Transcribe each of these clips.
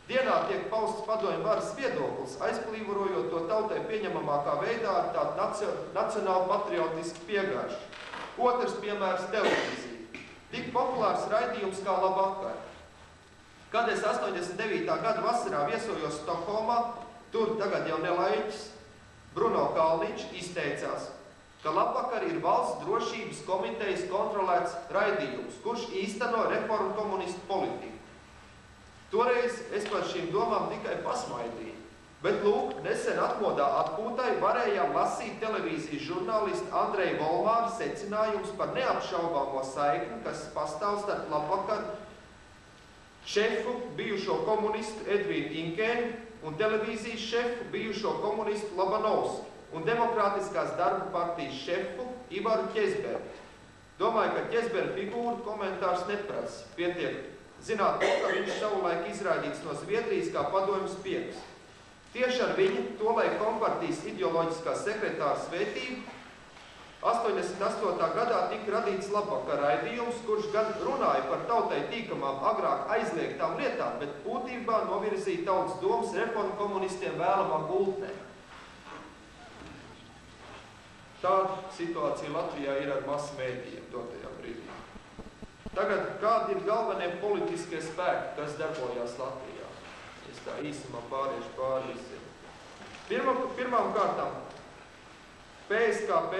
Dienā tiek pausts padomju varas viedoklis, aizplīvorojot to tautai pieņemamākā veidā ar tādu nacionālu patriotisku piegājuši. Otrs piemērs - televīzija. Tik populārs raidījums kā Labvakar. Kad es 89. gada vasarā viesojos Stokholmā, tur tagad jau nelaiķis, Bruno Kalniņš izteicās, ka Labvakar ir valsts drošības komitejas kontrolēts raidījums, kurš īsteno reformu komunistu politiku. Toreiz es par šīm domām tikai pasmaidīju, bet lūk, nesen atmodā atpūtai varējām lasīt televīzijas žurnālistu Andreja Volmāra secinājums par neapšaubāmo saikni, kas pastāv starp Labvakar šefu, bijušo komunistu Edvīnu Inkēnu un televīzijas šefu, bijušo komunistu Labanovski un Demokrātiskās darba partijas šefu Ivaru Ķezberu. Domāju, ka Ķezberu figūru komentārs neprasa. Pietiek zināt to, ka viņš savulaik izraidīts no Zviedrijas kā padomju spiegs. Tieši ar viņu tolaik kompartijas ideoloģiskā sekretāra svētību 88. gadā tika radīts Labvakar raidījums, kurš gan runāja par tautai tīkamām agrāk aizliegtām lietām, bet būtībā novirzīja tautas domas reformu komunistiem vēlamā gultnē. Tāda situācija Latvijā ir ar masu mēdījiem dotajā brīdī. Tagad, kādi ir galvenie politiskie spēki, kas darbojās Latvijā? Es tā īsumā pāriešu pāri visiem. Pirmām kārtām PSKP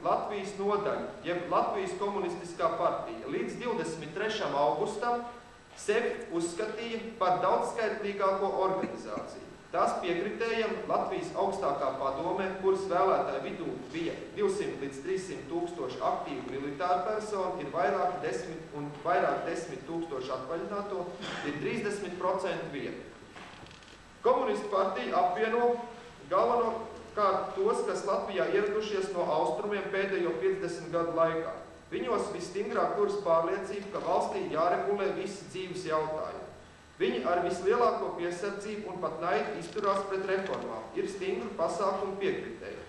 Latvijas nodaļa, jeb Latvijas komunistiskā partija, līdz 23. augustam sevi uzskatīja par daudzskaitlīgāko organizāciju. Tās piekritējam Latvijas augstākā padomē, kuras vēlētāju vidū bija 200 līdz 300 tūkstoši aktīvu militāru personu, ir vairāk 10 tūkstoši atvaļināto, ir 30% vietu. Komunistu partija apvieno galvenokārt tos, kas Latvijā ieradušies no austrumiem pēdējo 50 gadu laikā. Viņos visstingrāk turas pārliecība, ka valstī jāregulē visi dzīves jautājumi. Viņi ar vislielāko piesardzību un pat naidu izturās pret reformām, ir stingru pasākumu piekritēji.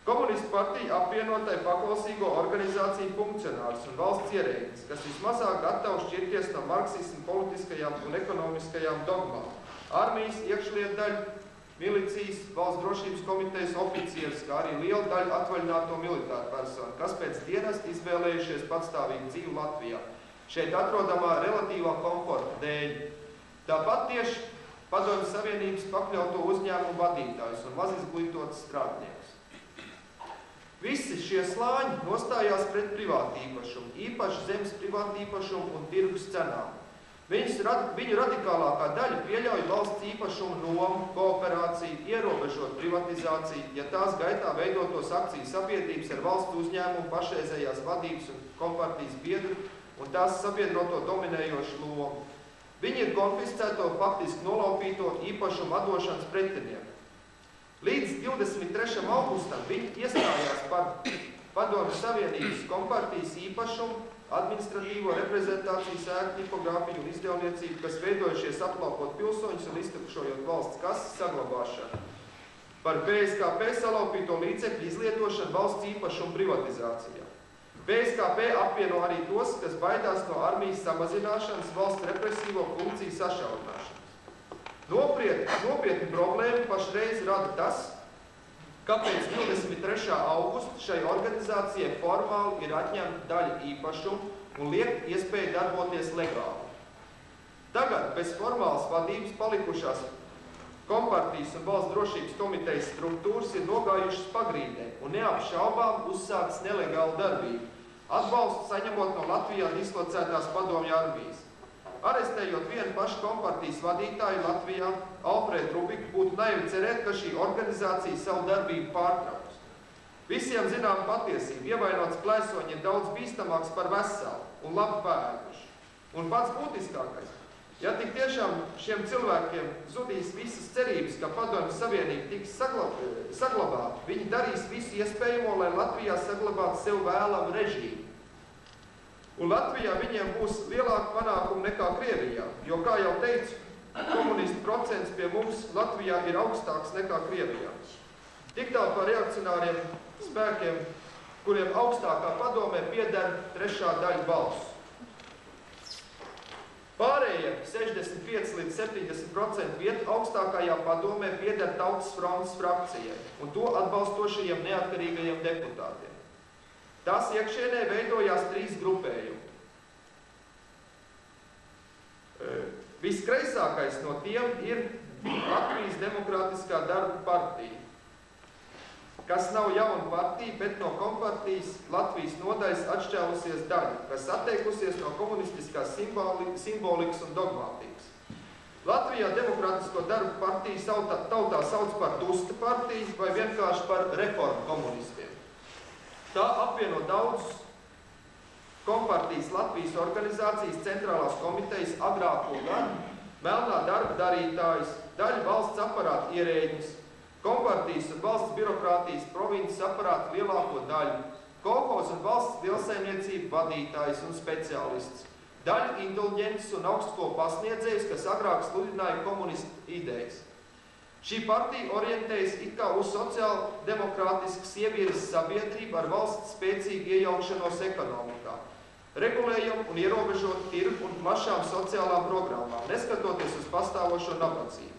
Komunistu partija apvienotai paklausīgo organizāciju funkcionārus un valsts ierēdnis, kas vismazāk gatavi šķirties no marksismu politiskajām un ekonomiskajām dogmām. Armijas iekšlietdaļa, milicijas, valsts drošības komitejas oficieris, kā arī liela daļa atvaļināto militāru personu, kas pēc dienesta izvēlējušies patstāvīgu dzīvi Latvijā. Šeit atrodamā relatīvā komforta dēļ. Tāpat tieši Padomju Savienības pakļauto uzņēmumu vadītājus un mazizglītotus strādniekus. Visi šie slāņi nostājās pret privātīpašumu, īpaši zemes privātīpašumu un tirgus cenām. Viņu radikālākā daļa pieļauj valsts īpašumu nomu, kooperāciju, ierobežot privatizāciju, ja tās gaitā veidotos akciju sabiedrības ar valsts uzņēmumu pašreizējās vadības un kompartijas biedru un tās sabiedroto dominējošu lomu. Viņi ir konfiscēto, faktiski nolaupīto īpašumu atdošanas pretinieki. Līdz 23. augustam viņi iestājās par Padomju Savienības kompartijas īpašumu, administratīvo reprezentāciju, sēku, tipogrāfiju un izdevniecību, kas veidojušies aplaupot pilsoņus un iztukšojot valsts kases saglabāšanu. Par PSKP salaupīto līdzekļu izlietošanu valsts īpašumu privatizācijā. PSKP apvieno arī tos, kas baidās no armijas samazināšanas, valsts represīvo funkciju sašaurināšanas. Nopietni problēmu pašreiz rada tas, kāpēc 23. augusta šai organizācijai formāli ir atņemta daļa īpašumu un liek iespēju darboties legāli. Tagad bez formālas vadības palikušās kompartijas un valsts drošības komitejas struktūras ir nogājušas pagrīdē un neapšaubām uzsāktas nelegāla darbība, atbalstu saņemot no Latvijā dislocētās padomju armijas. Arestējot vienu pašu kompartijas vadītāju Latvijā, Alfredu Rubiku, būtu naivi cerēt, ka šī organizācija savu darbību pārtrauks. Visiem zinām patiesību, ievainots plēsoņi ir daudz bīstamāks par veselu un labi pēduši. Un pats būtiskākais, ja tik tiešām šiem cilvēkiem zudīs visas cerības, ka Padomju Savienība tiks saglabāta, viņi darīs visu iespējamo, lai Latvijā saglabātu sev vēlamu režīmu. Un Latvijā viņiem būs lielāka panākuma nekā Krievijā, jo, kā jau teicu, komunistu procents pie mums Latvijā ir augstāks nekā Krievijā. Tik tālu par reakcionāriem spēkiem, kuriem augstākā padomē pieder trešā daļa balsu. Pārējie 65 līdz 70% vietu augstākajā padomē pieder Tautas frontes frakcijai un to atbalstošajiem neatkarīgajiem deputātiem. Tās iekšienē veidojās 3 grupējumi. Viskreisākais no tiem ir Latvijas Demokrātiskā darba partija, kas nav jauna partija, bet no kompartijas Latvijas nodaļas atšķēlusies daļa, kas atteikusies no komunistiskās simbolikas un dogmātikas. Latvijā Demokrātisko darba partiju tautā sauc par Tusta partiju vai vienkārši par reformu komunistiem. Tā apvieno daudzus kompartijas Latvijas organizācijas centrālās komitejas agrāko gadu, melnā darba darītājus, daļu valsts aparāta ierēģus, kompartijas un valsts birokrātijas provinces aparāta lielāko daļu, kolhos un valsts lielsaimniecību vadītājus un speciālistus, daļu indulģentus un augstskolu pasniedzējus, kas agrāk sludināja komunistu idejas. Šī partija orientējas it kā uz sociāldemokrātiskas ievieres sabiedrību ar valsts spēcīgu iejaukšanos ekonomikā, regulējumu un ierobežotu tirgu un plašām sociālām programmām, neskatoties uz pastāvošo nabadzību.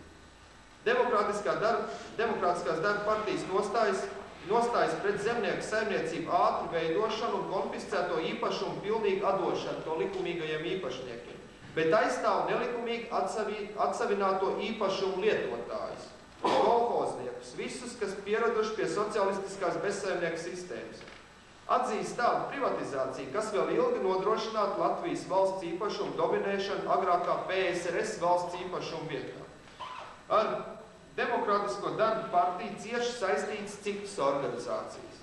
Demokrātiskās darba partijas nostājas pret zemnieku saimniecību ātru veidošanu un konfiscēto īpašumu pilnīgu atdošanu to likumīgajiem īpašniekiem, bet aizstāv nelikumīgi atsavināto īpašumu lietotājus, kolhozniekus, visus, kas pieraduši pie socialistiskās bezsaimnieku sistēmas. Atzīst tādu privatizāciju, kas vēl ilgi nodrošinātu Latvijas valsts īpašumu dominēšanu agrākā PSRS valsts īpašumu vietā. Ar Demokrātisko darba partiju cieši saistītas citas organizācijas.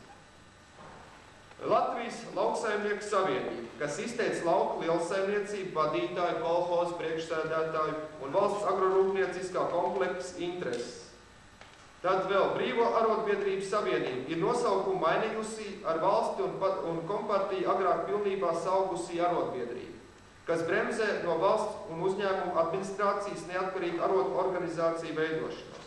Latvijas lauksaimnieku savienība, kas izteica lauku lielsaimniecību vadītāju, kolhozu priekšsēdētāju un valsts agrorūpnieciskā kompleksa intereses. Tad vēl Brīvo arotbiedrību savienība ir nosaukumu mainījusi ar valsti un kompartiju agrāk pilnībā sauklusī arotbiedrību, kas bremzē no valsts un uzņēmumu administrācijas neatkarīgu arotorganizāciju veidošanos.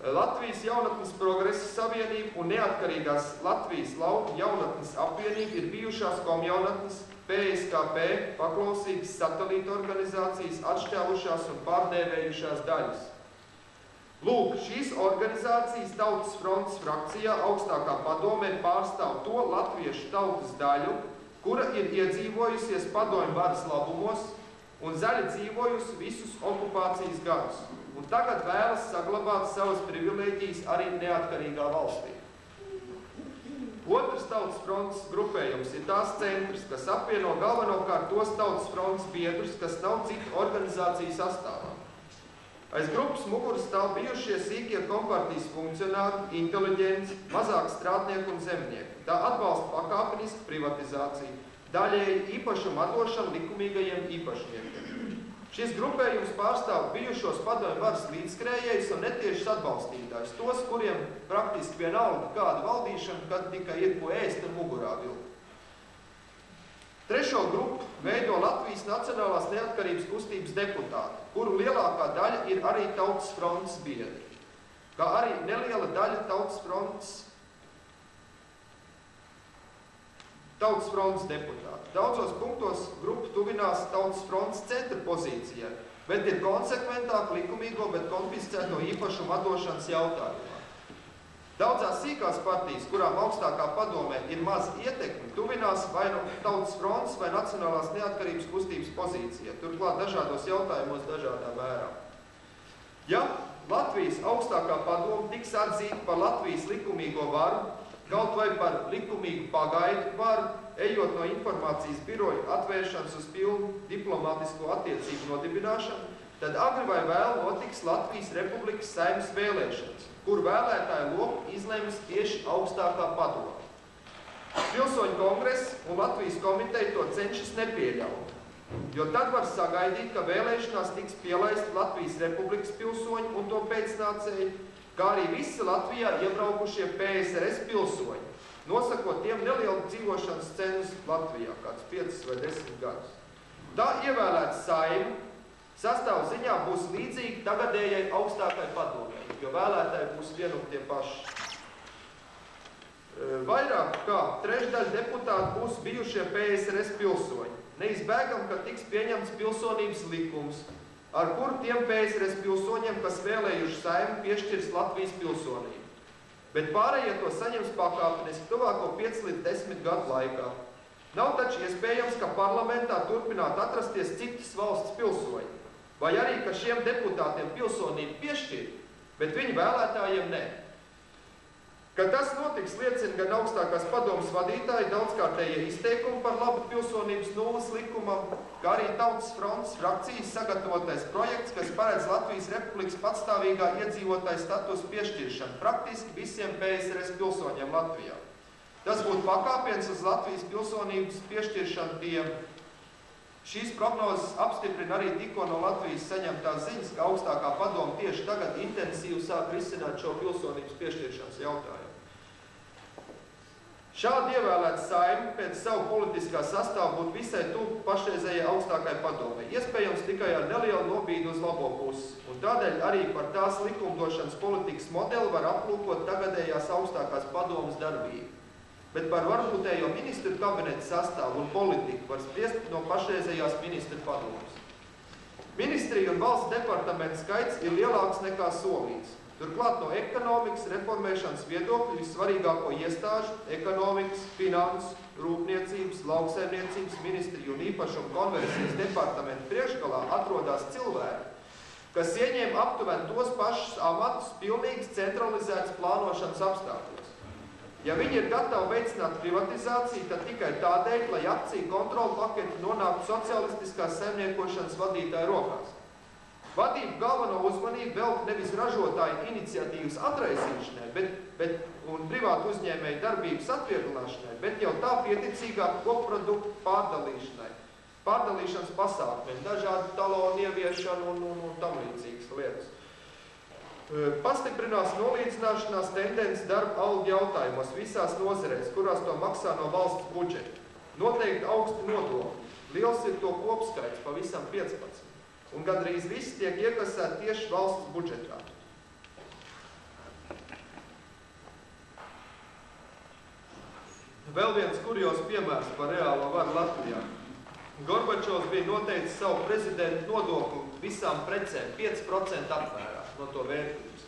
Latvijas jaunatnes progresa savienība un neatkarīgās Latvijas lauku jaunatnes apvienība ir bijušās komjaunatnes PSKP paklausīgas satelīta organizācijas atšķēlušās un pārdēvējušās daļas. Lūk, šīs organizācijas Tautas frontes frakcijā augstākā padomē pārstāv to latviešu tautas daļu, kura ir iedzīvojusies padomju varas labumos un zaļi dzīvojusi visus okupācijas gadus, un tagad vēlas saglabāt savas privilēģijas arī neatkarīgā valstī. Otrs Tautas frontes grupējums ir tās centrs, kas apvieno galvenokārt tos Tautas frontes biedrus, kas nav citu organizāciju sastāvā. Aiz grupas muguras stāv bijušie sīkie kompartijas funkcionāri, inteliģenci, mazāk strādnieku un zemnieku. Tā atbalsta pakāpenisku privatizāciju, daļēji īpašumu atdošanu likumīgajiem īpašniekiem. Šis grupējums pārstāv bijušos padomju varas līdzskrējējus un netiešus atbalstītājus, tos, kuriem praktiski vienalga kāda valdīšana, kad tikai ir ko ēst un mugurā vilkt. Trešo grupu veido Latvijas Nacionālās neatkarības kustības deputāti, kuru lielākā daļa ir arī Tautas frontes biedri, kā arī neliela daļa Tautas frontes deputāti. Daudzos punktos grupa tuvinās Tautas frontes centra pozīcijai, bet ir konsekventāk likumīgo, bet konfiscēto īpašumu atdošanas jautājumā. Daudzās sīkās partijas, kurām augstākā padomē ir maz ietekmi, tuvinās vai no Tautas frontes vai Nacionālās neatkarības kustības pozīcija, turklāt dažādos jautājumos dažādā mērā. Ja Latvijas augstākā padome tiks atzīta par Latvijas likumīgo varu, kaut vai par likumīgu pagaidu varu, ejot no informācijas biroja atvēršanas uz pilnu diplomātisko attiecību nodibināšanu, tad agri vai vēl notiks Latvijas Republikas Saeimas vēlēšanas, kur vēlētāju loku izlems tieši augstākā padome. Pilsoņu kongress un Latvijas komiteja to cenšas nepieļaut, jo tad var sagaidīt, ka vēlēšanās tiks pielaist Latvijas Republikas pilsoņi un to pēcnācēji, kā arī visi Latvijā iebraukušie PSRS pilsoņi, nosakot tiem nelielu dzīvošanas cenus Latvijā, kāds 5 vai 10 gadus. Tā ievēlēta Saeima sastāvu ziņā būs līdzīgi tagadējai augstākai padomei, jo vēlētāji būs vien un tie paši. Vairāk kā trešdaļa deputāti būs bijušie PSRS pilsoņi, neizbēgam, ka tiks pieņemts pilsonības likums, ar kur tiem PSRS pilsoņiem, kas vēlējuši Saeimu, piešķirs Latvijas pilsonību. Bet pārējie to saņems pakāpeniski tuvāko 5 līdz 10 gadu laikā. Nav taču iespējams, ka parlamentā turpinātu atrasties citas valsts pilsoņi, vai arī, ka šiem deputātiem pilsonību piešķir, bet viņu vēlētājiem ne. Ka tas notiks, liecina gan augstākās padomas vadītāji daudzkārtējie izteikumi par labu pilsonības nulles likumam, kā arī Tautas frontes frakcijas sagatavotais projekts, kas paredz Latvijas Republikas patstāvīgā iedzīvotāja statusa piešķiršanu praktiski visiem PSRS pilsoņiem Latvijā. Tas būtu pakāpiens uz Latvijas pilsonības piešķiršanu tiem. Šīs prognozes apstiprina arī tikko no Latvijas saņemtās ziņas, ka augstākā padoma tieši tagad intensīvi sāk risināt šo pilsonības piešķiršanas jautājumu. Šādi ievēlēts Saeima pēc savu politiskā sastāvu būtu visai tuvu pašreizējai augstākai padomei, iespējams tikai ar nelielu nobīdu uz labo pusi, un tādēļ arī par tās likumdošanas politikas modeli var aplūkot tagadējās augstākās padomas darbību. Bet par varbūtējo ministru kabineta sastāvu un politiku var spriest no pašreizējās ministru padomas. Ministriju un valsts departamentu skaits ir lielāks nekā solīts. Turklāt no ekonomikas reformēšanas viedokļu vissvarīgāko iestāžu ekonomikas, finanses, rūpniecības, lauksaimniecības, ministriju un īpašumu konversijas departamentu priekšgalā atrodas cilvēki, kas ieņem aptuveni tos pašus amatus pilnīgas centralizētas plānošanas apstākļos. Ja viņi ir gatavi veicināt privatizāciju, tad tikai tādēļ, lai akciju kontrolu paketi nonāktu socialistiskās saimniekošanas vadītāju rokās. Vadība galveno uzmanību velk nevis ražotāju iniciatīvas atraisīšanai un privātu uzņēmēju darbības atvieglināšanai, bet jau tā pieticīgāk koproduktu pārdalīšanai, pārdalīšanas pasākumiem, dažādu talonu ieviešanu un tam līdzīgas lietas. Pastiprinās nolīdzināšanās tendences darba algu jautājumos visās nozarēs, kurās to maksā no valsts budžeta. Noteikti augsti nodokļi. Liels ir to kopskaits, pavisam 15. Un gandrīz viss tiek iekasēti tieši valsts budžetā. Vēl viens kurjos piemērs par reālo varu Latvijā. Gorbačovs bija noteicis savu prezidentu nodokli visām precēm 5% apmērā no to vērtības.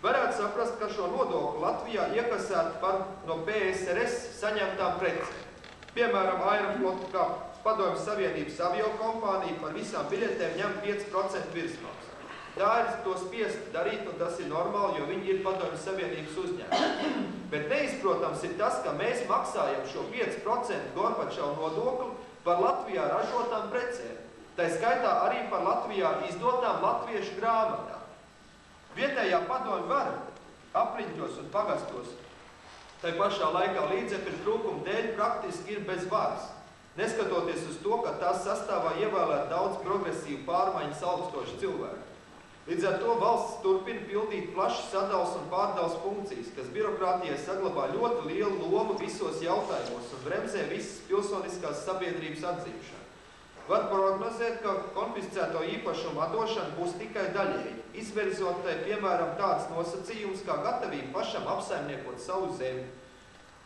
Varētu saprast, ka šo nodokli Latvijā iekasētu par no PSRS saņemtām precēm. Piemēram, Aeroflota, kā Padomjas Savienības aviokompānija par visām biļetēm ņem 5% virsmaksu. Tā ir to spiest darīt, un tas ir normāli, jo viņi ir Padomjas Savienības uzņēmumi. Bet neizprotams ir tas, ka mēs maksājam šo 5% Gorbačova nodokli par Latvijā ražotām precēm. Tā skaitā arī par Latvijā izdotām latviešu grāmatām. Vietējā padomju vara apriņķos un pagastos tai pašā laikā līdzekļu trūkuma dēļ praktiski ir bez varas, neskatoties uz to, ka tās sastāvā ievēlēt daudz progresīvu pārmaiņas augstošu cilvēku. Līdz ar to valsts turpina pildīt plašas sadals un pārdals funkcijas, kas birokrātijai saglabā ļoti lielu lomu visos jautājumos un bremzē visas pilsoniskās sabiedrības atzīšanu. Var prognozēt, ka konfiscēto īpašumu atdošana būs tikai daļēji, izvirzot tai, piemēram, tāds nosacījums kā gatavība pašam apsaimniekot savu zemi,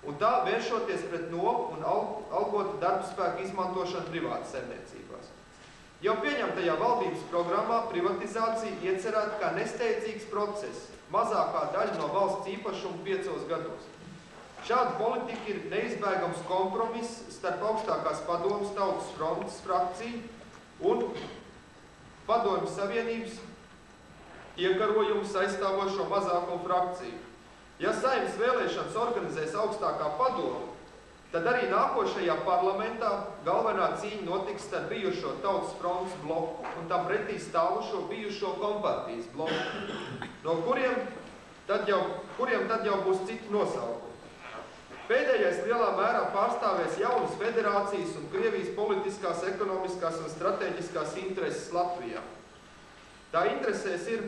un tā vēršoties pret nopu un algotu darbspēku izmantošanu privātas saimniecībās. Jau pieņemtajā valdības programmā privatizācija iecerēta kā nesteidzīgs process, mazākā daļa no valsts īpašumu 5 gados. Šāda politika ir neizbēgams kompromiss starp augstākās padomas Tautas frontes frakciju un Padomjas Savienības iekarojumu aizstāvošo mazāko frakciju. Ja Saeimas vēlēšanas organizēs augstākā padoma, tad arī nākošajā parlamentā galvenā cīņa notiks starp bijušo Tautas frontes bloku un tam pretī stāvošo bijušo kompartijas bloku, no kuriem tad jau būs citi nosaukumi. Pēdējais lielā mērā pārstāvēs jaunas federācijas un Krievijas politiskās, ekonomiskās un strateģiskās intereses Latvijā. Tā interesēs ir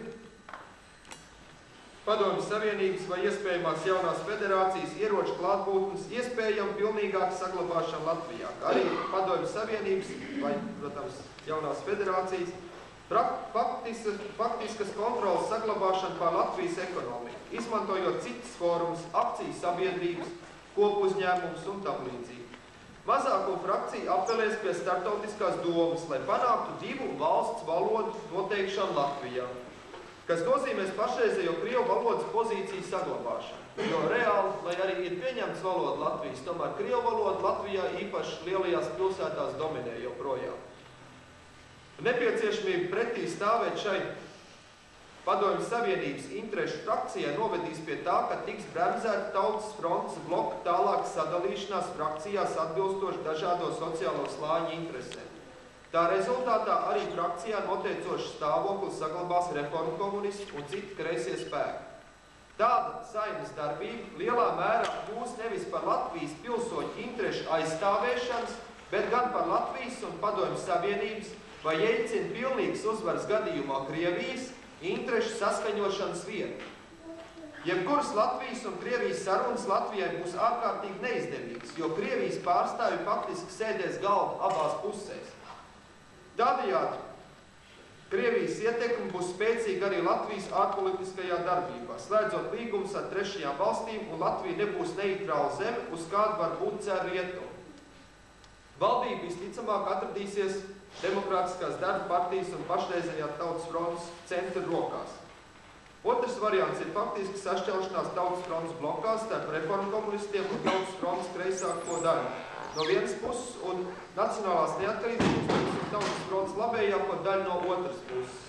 Padomjas Savienības vai iespējamās jaunās federācijas ieroču klātbūtnes iespējama pilnīgāka saglabāšana Latvijā, kā arī Padomjas Savienības vai, protams, jaunās federācijas faktiskas kontrolas saglabāšana pār Latvijas ekonomiku, izmantojot citas fórumus, akciju sabiedrības, kopu uzņēmumus un tam līdzīgi. Mazāko frakcija apelēs pie starptautiskās domas, lai panāktu 2 valsts valodu noteikšanu Latvijā, kas nozīmēs pašreizējo krievu valodas pozīciju saglabāšanu. Jo reāli, lai arī ir pieņemts valoda Latvijas, tomēr krievu valoda Latvijā īpaši lielajās pilsētās dominē joprojām. Nepieciešamība pretī stāvēt šai Padomju Savienības interešu frakcijai novedīs pie tā, ka tiks bremzēta Tautas frontes bloka tālāk sadalīšanās frakcijās atbilstoši dažādo sociālo slāņu interesēm. Tā rezultātā arī frakcijā noteicošs stāvoklis saglabās reformu komunisti un citi kreisie spēki. Tāda Saeimas darbība lielā mērā kļūs nevis par Latvijas pilsoņu interešu aizstāvēšanas, bet gan par Latvijas un Padomju Savienības vai Jeļcina pilnīgas uzvaras gadījumā Krievijas interešu saskaņošanas vietu. Jebkuras Latvijas un Krievijas sarunas Latvijai būs ārkārtīgi neizdevīgas, jo Krievijas pārstāvji faktiski sēdēs galvu abās pusēs. Tādējādi Krievijas ietekme būs spēcīga arī Latvijas ārpolitiskajā darbībā, slēdzot līgumus ar trešajām valstīm, un Latvija nebūs neitrāla zeme, uz kādu var būt cer rietumu. Valdība visticamāk atradīsies Demokrātiskās darba partijas un pašreizējā Tautas frontes centra rokās. Otrs variants ir faktiski sašķelšanās Tautas frontes blokās starp reformu komunistiem un Tautas frontes kreisāko daļu no vienas puses un Nacionālās neatkarības puses un Tautas frontes labējāko daļu no otras puses,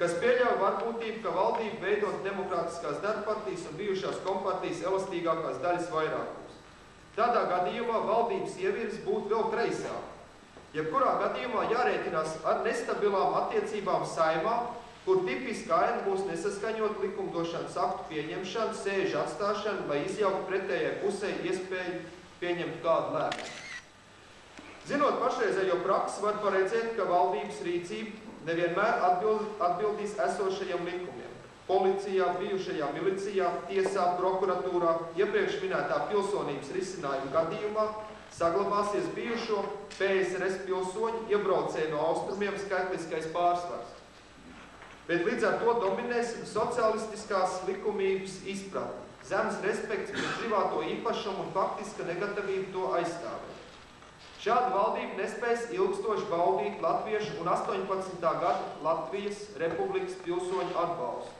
kas pieļauj varbūtību, ka valdība veidot Demokrātiskās darba partijas un bijušās kompartijas elastīgākās daļas vairākums. Tādā gadījumā valdības ievirs būtu vēl kreisāk. Jebkurā gadījumā jārēķinās ar nestabilām attiecībām Saeimā, kur tipiski aina būs nesaskaņot likumdošanas aktu pieņemšanu, sēžu atstāšanu, lai izjauktu pretējai pusē iespēju pieņemt kādu lēmumu. Zinot pašreizējo praksi, var paredzēt, ka valdības rīcība nevienmēr atbildīs esošajiem likumiem. Policijā, bijušajā milicijā, tiesā, prokuratūrā, iepriekš minētā pilsonības risinājuma gadījumā saglabāsies bijušo PSRS pilsoņu iebraucēju no austrumiem skaitliskais pārsvars. Bet līdz ar to dominēs socialistiskās likumības izpratne, zemes respekts pret privāto īpašumu un faktiska negatavība to aizstāvēt. Šāda valdība nespēs ilgstoši baudīt latviešu un 18. gada Latvijas Republikas pilsoņu atbalstu,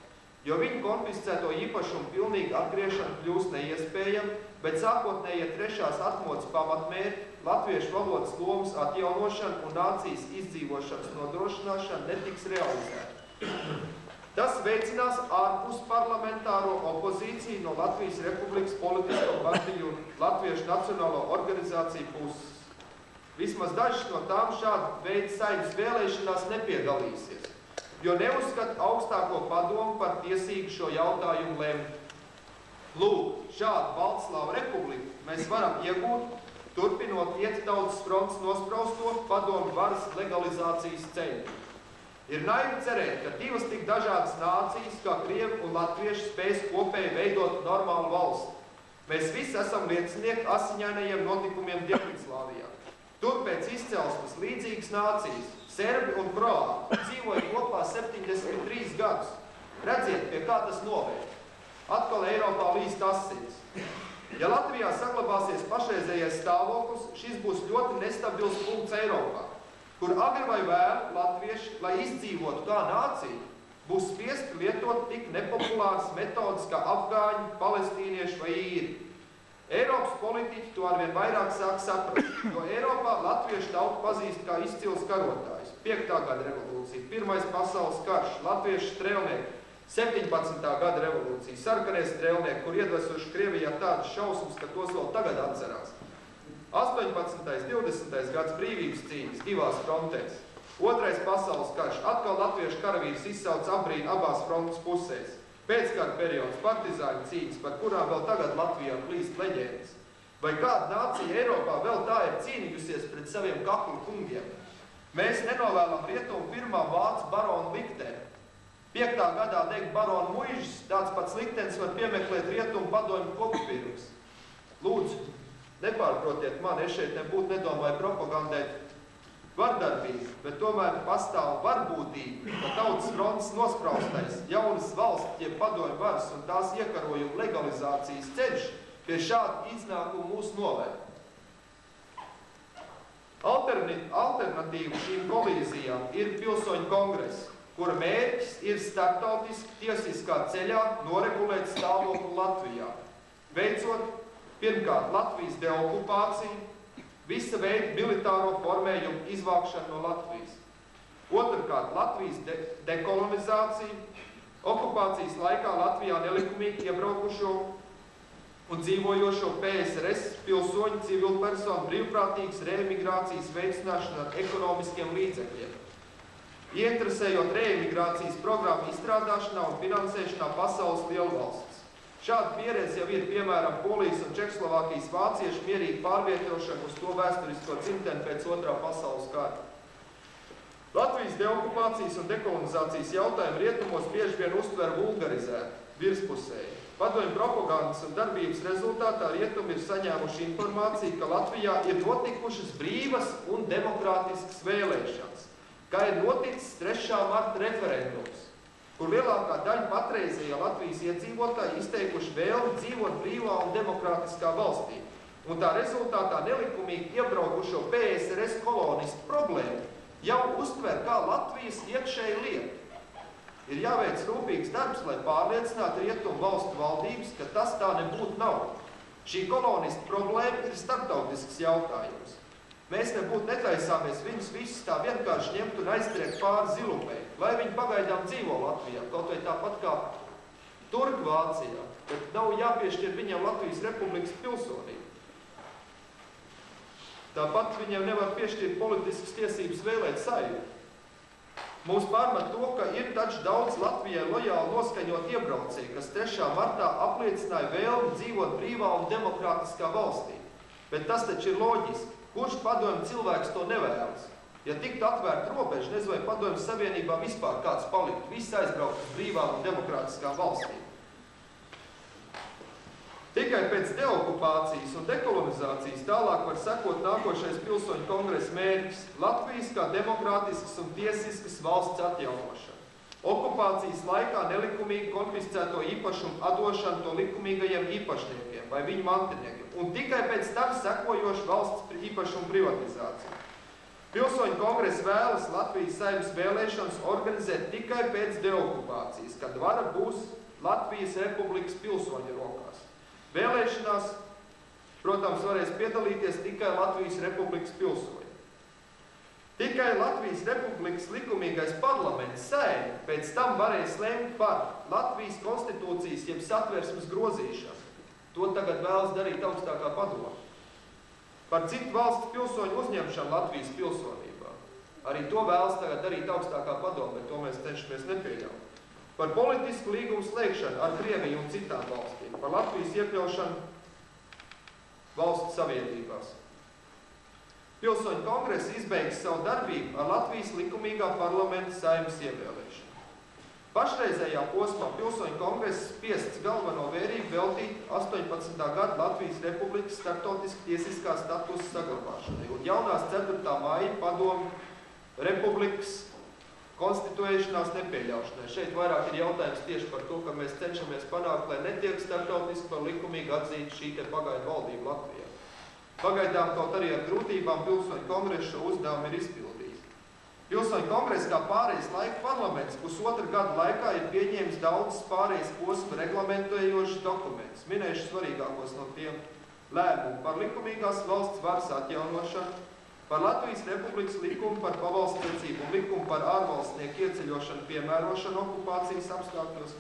jo viņu konfiscēto īpašumu pilnīgi atgriešana kļūs neiespējama, bet sākotnējie trešās atmodas pamatmērķi, latviešu valodas lomas atjaunošana un nācijas izdzīvošanas nodrošināšana netiks realizēta. Tas veicinās ārpus parlamentāro opozīciju no Latvijas Republikas politisko partiju un Latviešu nacionālo organizāciju puses. Vismaz dažas no tām šāda veida Saeimas vēlēšanās nepiedalīsies, jo neuzskata augstāko padomu par tiesīgu šo jautājumu lemt. Lūk, šādu Baltslāvu republiku mēs varam iegūt, turpinot iet Tautas frontes nosprausto padomu varas legalizācijas ceļu. Ir naivi cerēt, ka divas tik dažādas nācijas, kā krievi un latvieši, spēs kopēji veidot normālu valsti. Mēs visi esam liecinieki asiņainajiem notikumiem Dienvidslāvijā. Tur pēc izcelsmes līdzīgas nācijas, serbi un kroāti, dzīvoja kopā 73 gadus. Redziet, pie kā tas novērt. Atkal Eiropā līst asins. Ja Latvijā saglabāsies pašreizējais stāvoklis, šis būs ļoti nestabils punkts Eiropā, kur agri vai vēlu latvieši, lai izdzīvotu kā nācija, būs spiesti lietot tik nepopulāras metodas kā afgāņi, palestīnieši vai īri. Eiropas politiķi to arvien vairāk sāk saprast, jo Eiropā latviešu tautu pazīst kā izcils karotājs. 5. gada revolūcija, 1. pasaules karš, latviešu strēlnieki, 17. gada revolūcija, sarkanie strēlnieki, kur iedvesuši Krievijā tādas šausmas, ka tos vēl tagad atcerās. 18. 20. gads brīvības cīņas divās frontēs. 2. pasaules karš, atkal latviešu karavīrs izsauc apbrīnu abās frontes pusēs. Pēckara periods, partizāņu cīņas, par kurām vēl tagad Latvijā plīst leģendas. Vai kāda nācija Eiropā vēl tā ir cīnījusies pret saviem kaklu kungiem? Mēs nenovēlam rietumu pirmā vācu baronu likteni. 5. gadā deg baronu muižas, tāds pats liktenis var piemeklēt rietumu padomju kopupirms. Lūdzu, nepārprotiet mani, es šeit nebūtu nedomāju propagandēt vardarbību, bet tomēr pastāv varbūtība, ka Tautas frontes nospraustais jaunas valsts, jeb padomju varas un tās iekarojumu legalizācijas ceļš pie šādu iznākumu mūs novērt. Alternatīva šīm kolīzijām ir pilsoņu kongress, kura mērķis ir starptautiski tiesiskā ceļā noregulēt stāvokli Latvijā, veicot pirmkārt Latvijas deokupāciju, visa veida militāro formējumu izvākšanu no Latvijas. Otrkārt, Latvijas dekolonizāciju, okupācijas laikā Latvijā nelikumīgi iebraukušo un dzīvojošo PSRS pilsoņu civilpersonu brīvprātīgas reemigrācijas veicināšanu ar ekonomiskiem līdzekļiem, ieinteresējot reemigrācijas programmu izstrādāšanā un finansēšanā pasaules lielvalstis. Šāda pieredze jau ir, piemēram, Polijas un Čehoslovākijas vāciešu mierīgi pārvietošana uz to vēsturisko dzimteni pēc Otrā pasaules kara. Latvijas deokupācijas un dekolonizācijas jautājumu rietumos bieži vien uztver vulgarizēti, virspusēji. Padomju propagandas un darbības rezultātā rietumi ir saņēmuši informāciju, ka Latvijā ir notikušas brīvas un demokrātiskas vēlēšanas, kā ir noticis 3. marta referendums, kur lielākā daļa patreizējā Latvijas iedzīvotāji izteikuši vēlmi dzīvot brīvā un demokrātiskā valstī, un tā rezultātā nelikumīgi iebraukušo PSRS kolonistu problēmu jau uztver kā Latvijas iekšēju lietu. Ir jāveic rūpīgs darbs, lai pārliecinātu rietumu valstu valdības, ka tas tā nebūtu nav. Šī kolonistu problēma ir starptautisks jautājums. Mēs nebūtu netaisāmies viņus visus tā vienkārši ņemt un aiztriekt pāri zilupei, lai viņi pagaidām dzīvo Latvijā, kaut vai tāpat kā turki Vācijā, bet nav jāpiešķir viņam Latvijas Republikas pilsonību. Tāpat viņam nevar piešķirt politiskas tiesības vēlēt Saeimu. Mūs pārmet to, ka ir taču daudz Latvijai lojāli noskaņot iebraucēji, kas 3. martā apliecināja vēlmi dzīvot brīvā un demokrātiskā valstī. Bet tas taču ir loģiski. Kurš padomju cilvēks to nevēlas? Ja tiktu atvērta robeža, nezinu, vai padomju savienībā vispār kāds paliktu, viss aizbraukt uz brīvām un demokrātiskām valstīm. Tikai pēc deokupācijas un dekolonizācijas tālāk var sekot nākošais pilsoņu kongresa mērķis – Latvijas kā demokrātiskas un tiesiskas valsts atjaunošana. Okupācijas laikā nelikumīgi konfiscēto īpašumu atdošanu to likumīgajiem īpašniekiem vai viņu mantiniekiem, un tikai pēc tam sekojoši valsts īpašumu privatizācija. Pilsoņu kongress vēlas Latvijas Saeimas vēlēšanas organizēt tikai pēc deokupācijas, kad vara būs Latvijas Republikas pilsoņu rokās. Vēlēšanās, protams, varēs piedalīties tikai Latvijas Republikas pilsoņi. Tikai Latvijas Republikas likumīgais parlaments Saeima pēc tam varēs lemt par Latvijas konstitūcijas jeb satversmes grozīšanu. To tagad vēlas darīt augstākā padome. Par citu valstu pilsoņu uzņemšanu Latvijas pilsonībā. Arī to vēlas tagad darīt augstākā padome, bet to mēs cenšamies nepieļaut. Par politisku līgumu slēgšanu ar Krieviju un citām valstīm, par Latvijas iekļaušanu valstu savienībās. Pilsoņu kongress izbeigs savu darbību ar Latvijas likumīgā parlamenta Saeimas ievēlēšanu. Pašreizējā posmā pilsoņu kongress spiests galveno vērību veltīt 18. gada Latvijas Republikas starptautiski tiesiskā statusa saglabāšanai un jaunās 4. māja padomu Republikas konstituēšanās nepieļaušanai. Šeit vairāk ir jautājums tieši par to, ka mēs cenšamies panākt, lai netiek starptautiski par likumīgi atzīt šī te pagaidu valdību Latvijā. Pagaidām kaut arī ar grūtībām pilsoņu kongresa šo uzdevumu ir izpildījis. Pilsoņu kongresa kā pārējais laika parlaments pusotra gada laikā ir pieņēmis daudzas pārējais posmu reglamentējošas dokumentus. Minējuši svarīgākos no tiem lēmumu par likumīgās valsts varas atjaunošanu, par Latvijas Republikas likumu par pavalstsniecību un likumu par ārvalstnieku ieceļošanu piemērošanu okupācijas apstākļos,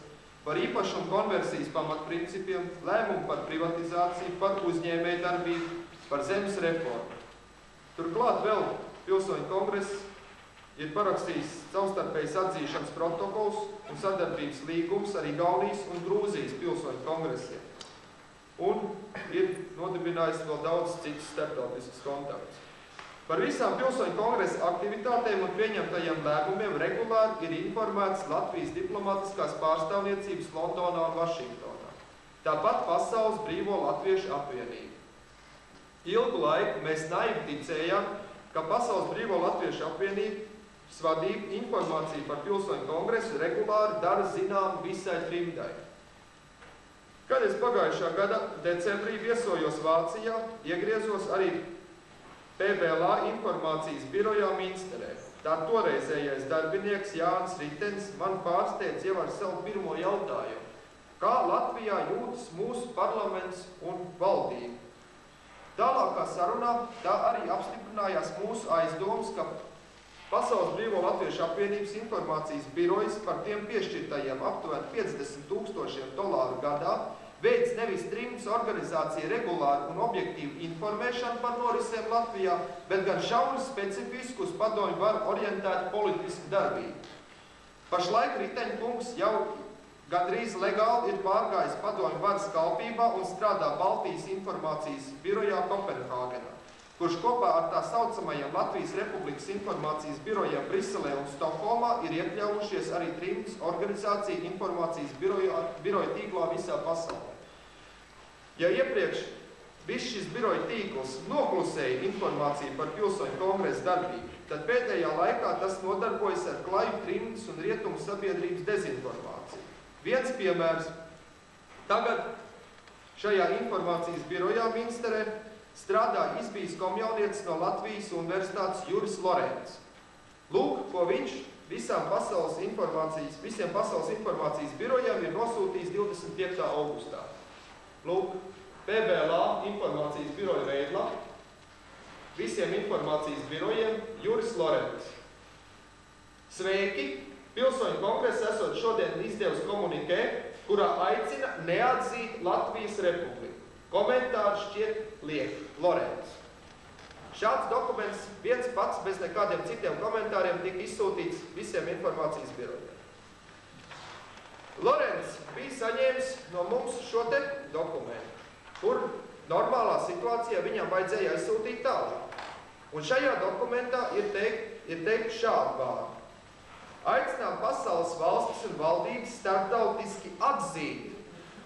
par īpašumu konversijas pamatprincipiem, lēmumu par privatizāciju, par uzņēmēju darbību, par zemes reformu. Turklāt vēl pilsoņu kongress ir parakstījis savstarpējas atzīšanas protokols un sadarbības līgums ar Igaunijas un Grūzijas pilsoņu kongresiem. Un ir nodibinājis vēl daudz citas starptautiskas kontaktus. Par visām pilsoņu kongresa aktivitātēm un pieņemtajiem lēmumiem regulāri ir informēts Latvijas diplomatiskās pārstāvniecības Londonā un Vašingtonā. Tāpat Pasaules Brīvo Latviešu apvienība. Ilgu laiku mēs naivi ticējām, ka Pasaules Brīvo Latviešu apvienības vadība informāciju par pilsoņu kongresu regulāri dara zinām visai trimdai. Kad es pagājušā gada decembrī viesojos Vācijā, iegriezos arī PBLA informācijas birojā Minsterē. Tā toreizējais darbinieks Jānis Ritens man pārsteidz jau ar savu pirmo jautājumu. Kā Latvijā jūtas mūsu parlaments un valdība? Tālākā sarunā tā arī apstiprinājās mūsu aizdomas, ka Pasaules Brīvo Latviešu apvienības informācijas birojas par tiem piešķirtajiem aptuveni $50,000 gadā veids nevis trimdas organizācija regulāru un objektīvu informēšanu par norisēm Latvijā, bet gan šauri specifisku uz padomju varu orientētu politisku darbību. Pašlaik Riteņkungs jau gandrīz legāli ir pārgājis padomju varas kalpībā un strādā Baltijas informācijas birojā Kopenhāgenā, kurš kopā ar tā saucamajiem Latvijas Republikas informācijas birojiem Briselē un Stokholmā ir iekļaujušies arī trimdas organizācija informācijas biroja tīklā visā pasaulē. Ja iepriekš viss šis biroja tīkls noklusēja informāciju par pilsoņu kongresa darbību, tad pēdējā laikā tas nodarbojas ar klaju trimdas un rietumu sabiedrības dezinformāciju. Viens piemērs. Tagad šajā informācijas birojā Minsterē strādā izbijis komjaunietis no Latvijas Universitātes Juris Lorents. Lūk, ko viņš visiem pasaules informācijas birojiem ir nosūtījis 25. augustā. Lūk, PBLA informācijas biroja veidlapa visiem informācijas birojiem Juris Lorents. Sveiki! Pilsoņu kongresa esot šodien izdevusi komunikē, kurā aicina neatzīt Latvijas Republiku. Komentārs šķiet liek Lorents. Šāds dokuments viens pats bez nekādiem citiem komentāriem tika izsūtīts visiem informācijas birojiem. Lorents bija saņēmis no mums šo te dokumentu, kur normālā situācijā viņam vajadzēja aizsūtīt tālāk. Un šajā dokumentā ir teikt šādu vārdu. Aicinām pasaules valstis un valdības starptautiski atzīt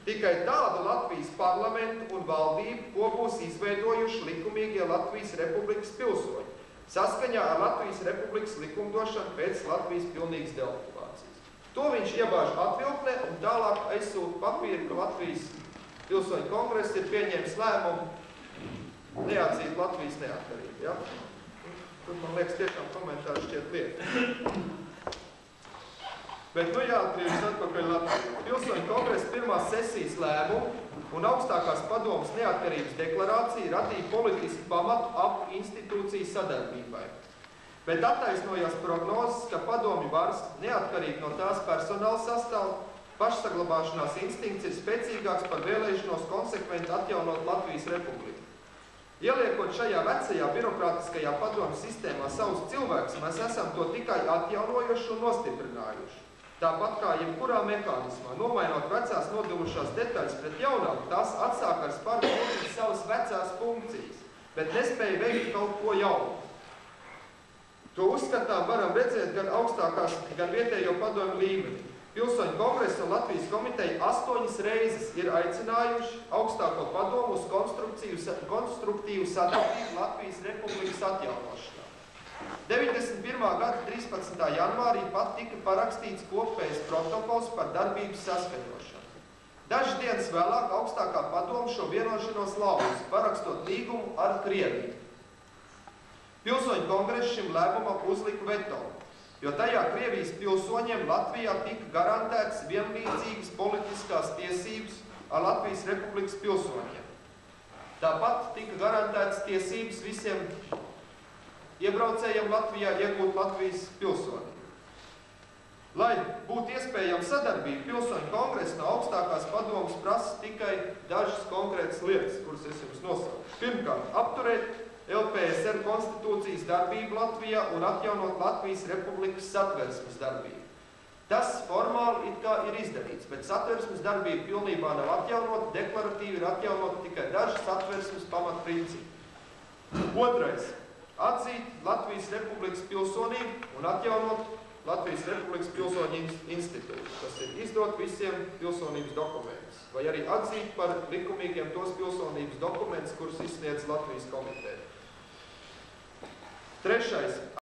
tikai tādu Latvijas parlamentu un valdību, ko būs izveidojuši likumīgie Latvijas Republikas pilsoņi, saskaņā ar Latvijas Republikas likumdošanu pēc Latvijas pilnīgas deokupācijas. To viņš iebāž atvilknē un tālāk aizsūta papīru, ka Latvijas pilsoņu kongress ir pieņēmis lēmumu neatzīt Latvijas neatkarību. Ja? Tur, man liekas, tiešām komentāri šķiet lieti. Bet nu jāatgriežas atpakaļ Latvijā. Pilsoņu kongresa pirmās sesijas lēmumu un augstākās padomas neatkarības deklarācija radīja politisku pamatu ap institūciju sadarbībai. Bet attaisnojās prognozes, ka padomju varas, neatkarīgi no tās personāla sastāv, pašsaglabāšanās instinkts ir spēcīgāks par vēlēšanos konsekventi atjaunot Latvijas Republiku. Ieliekot šajā vecajā birokrātiskajā padomju sistēmā savus cilvēkus, mēs esam to tikai atjaunojuši un nostiprinājuši. Tāpat kā jebkurā mehānismā, nomainot vecās nodilušās detaļas pret jaunāku, tās atsāk ar spārku savas vecās funkcijas, bet nespēja veikt kaut ko jaunu. To uzskatām varam redzēt gan augstākās, gan vietējo padomju līmenī. Pilsoņu kongresa un Latvijas komiteja 8 reizes ir aicinājuši augstāko padomu uz konstruktīvu sadarbību Latvijas Republikas atjaunošanā. 91. gada 13. janvārī pat tika parakstīts kopējs protokols par darbības saskaņošanu. Dažas dienas vēlāk augstākā padoma šo vienošanos lauza, parakstot līgumu ar Krieviju. Pilsoņu kongress šim lēmumam uzlika veto, jo tajā Krievijas pilsoņiem Latvijā tika garantētas vienlīdzīgas politiskās tiesības ar Latvijas Republikas pilsoņiem. Tāpat tika garantētas tiesības visiem iebraucējiem Latvijā iegūt Latvijas pilsoni. Lai būtu iespējama sadarbība, pilsoņu kongresa no augstākās padomas prasa tikai dažas konkrētas lietas, kuras es jums nosaucu. Pirmkārt, apturēt LPSR konstitūcijas darbību Latvijā un atjaunot Latvijas Republikas satversmes darbību. Tas formāli it kā ir izdarīts, bet satversmes darbība pilnībā nav atjaunota, deklaratīvi ir atjaunota tikai daži satversmes pamatprincipi. Otrais. Atzīt Latvijas Republikas pilsonību un atjaunot Latvijas Republikas pilsoņu institūtu, kas ir izdot visiem pilsonības dokumentus, vai arī atzīt par likumīgiem tos pilsonības dokumentus, kurus izsniedz Latvijas komiteja. Trešais.